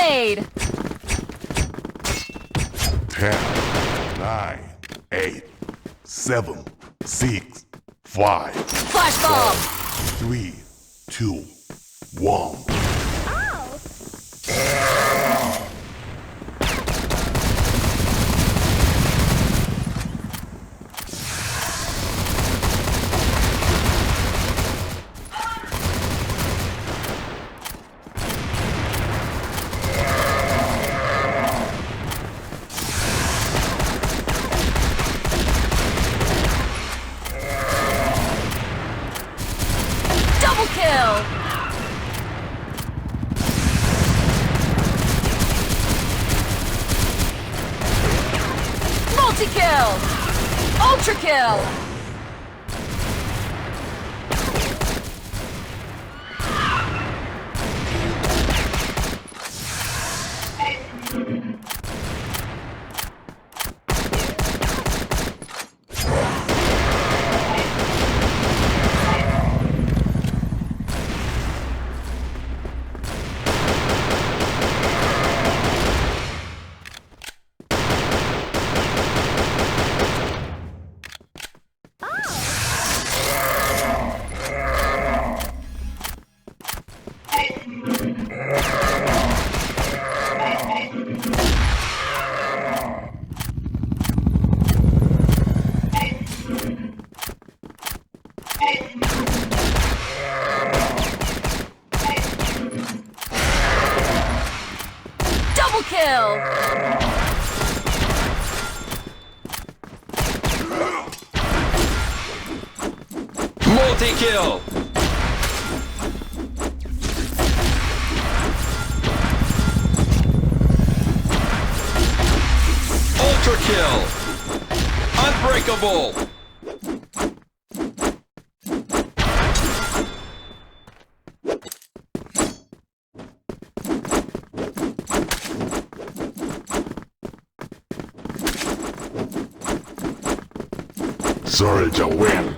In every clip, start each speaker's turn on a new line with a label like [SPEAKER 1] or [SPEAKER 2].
[SPEAKER 1] grenade!
[SPEAKER 2] 10, 9, 8, 7, 6, 5,
[SPEAKER 1] Flash bomb!
[SPEAKER 2] 3, 2, 1.
[SPEAKER 1] Double kill! Multi-kill! Ultra kill! Double kill!
[SPEAKER 3] Multi-kill! Ultra kill! Unbreakable!
[SPEAKER 2] Sorry to win.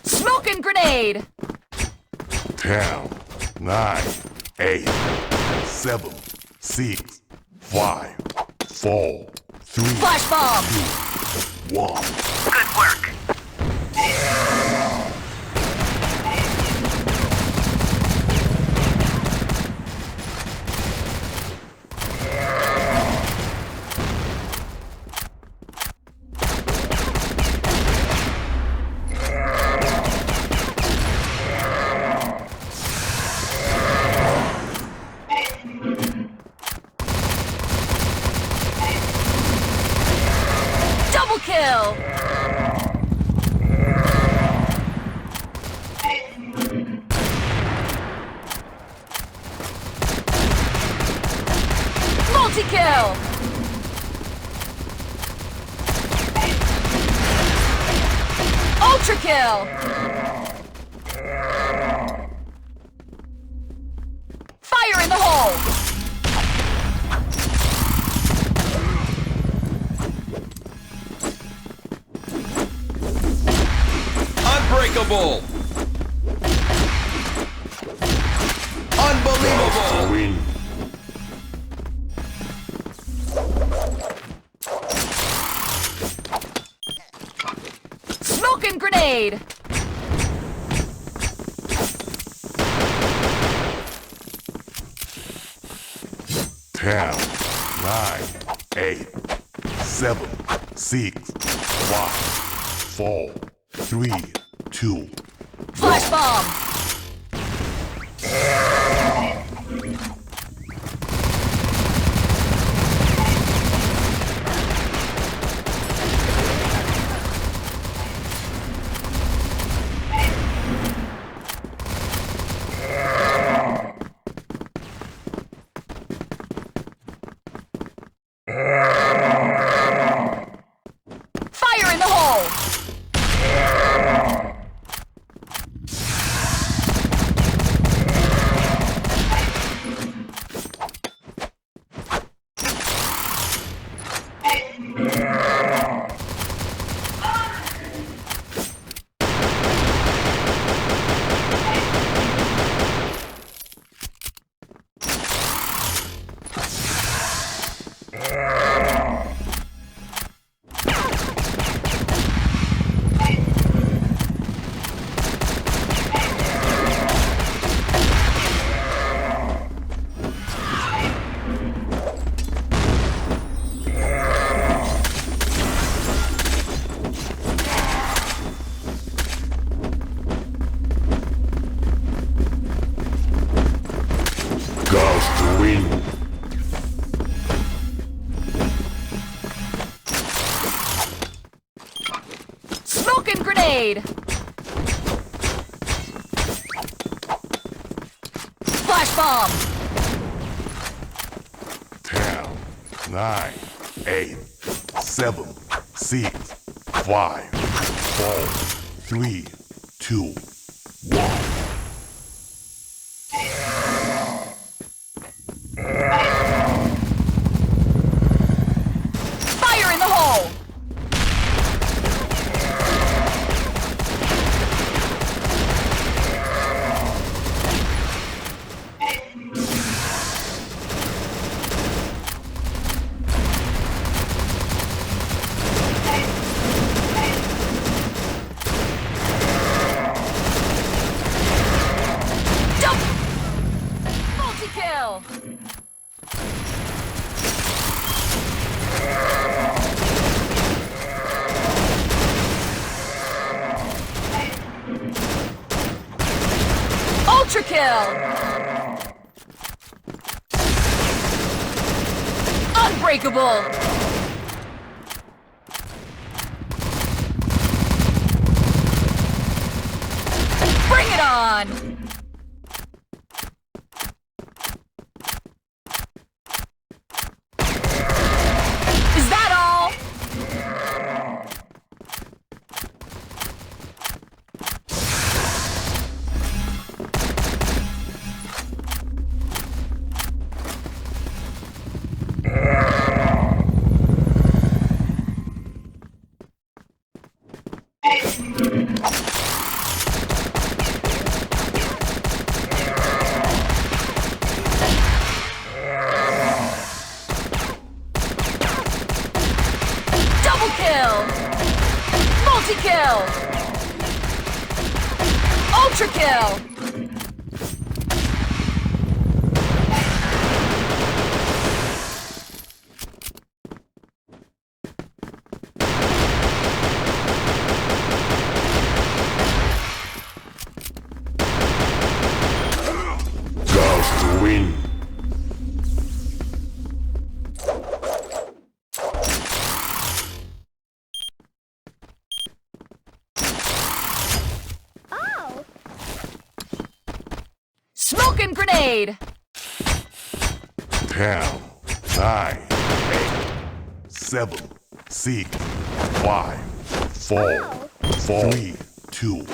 [SPEAKER 1] Smoke and grenade!
[SPEAKER 2] 10, 9, 8, 7, 6, 5, 4, 3,
[SPEAKER 1] Flash bomb!
[SPEAKER 2] 2, 1.
[SPEAKER 1] Good work! Double kill! Multi-kill! Ultra kill! Fire in the hole!
[SPEAKER 3] Unbreakable! Unbelievable!
[SPEAKER 2] Win.
[SPEAKER 1] Smoke and grenade!
[SPEAKER 2] Ten, 9, 8, 7, 6, 5, 4, 3, 2.
[SPEAKER 1] Flash bomb! Fire in the hole!
[SPEAKER 2] win.
[SPEAKER 1] Smoke and grenade. Flash bomb.
[SPEAKER 2] 10, 9, 8, 7, 6, 5, 4, 3, 2, 1.
[SPEAKER 1] Fire in the hole. Multi-kill. Ultra kill. Unbreakable. Bring it on. Is that all? Double kill. Multi-kill. Ultra kill.
[SPEAKER 2] Ghost win.
[SPEAKER 1] Smoke and grenade.
[SPEAKER 2] 10, 9, 8, 7, 6, 5, 4, 3, 2.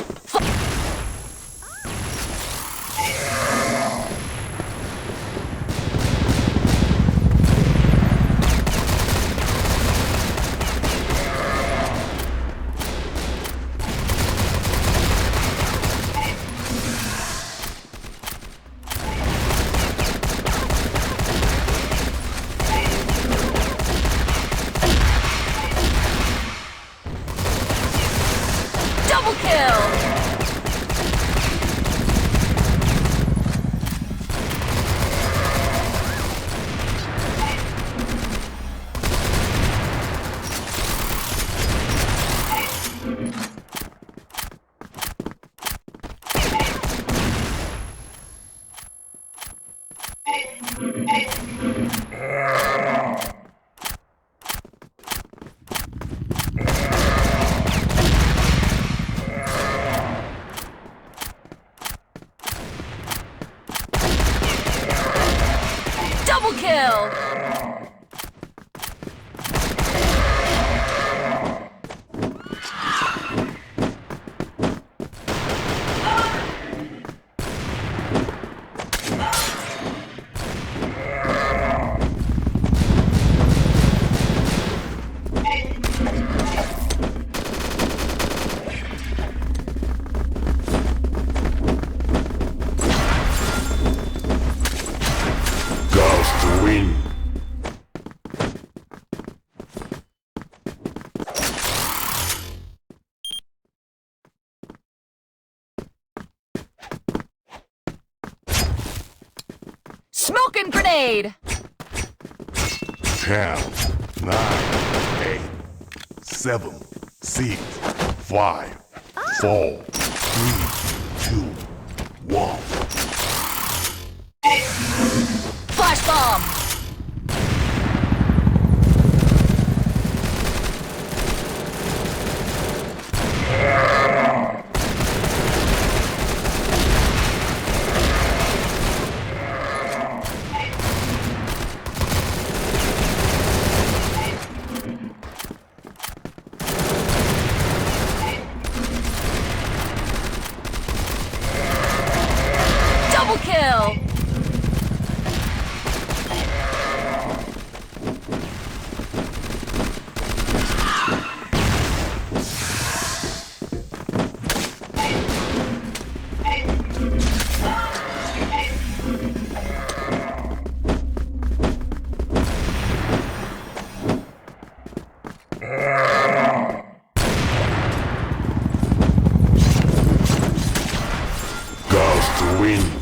[SPEAKER 1] Double kill. Double kill.
[SPEAKER 2] Ghost win.
[SPEAKER 1] Smoke and grenade.
[SPEAKER 2] 10, 9, 8, 7, 6, 5, 4, 3, 2, 1.
[SPEAKER 1] Flash kill!
[SPEAKER 2] Ghost win.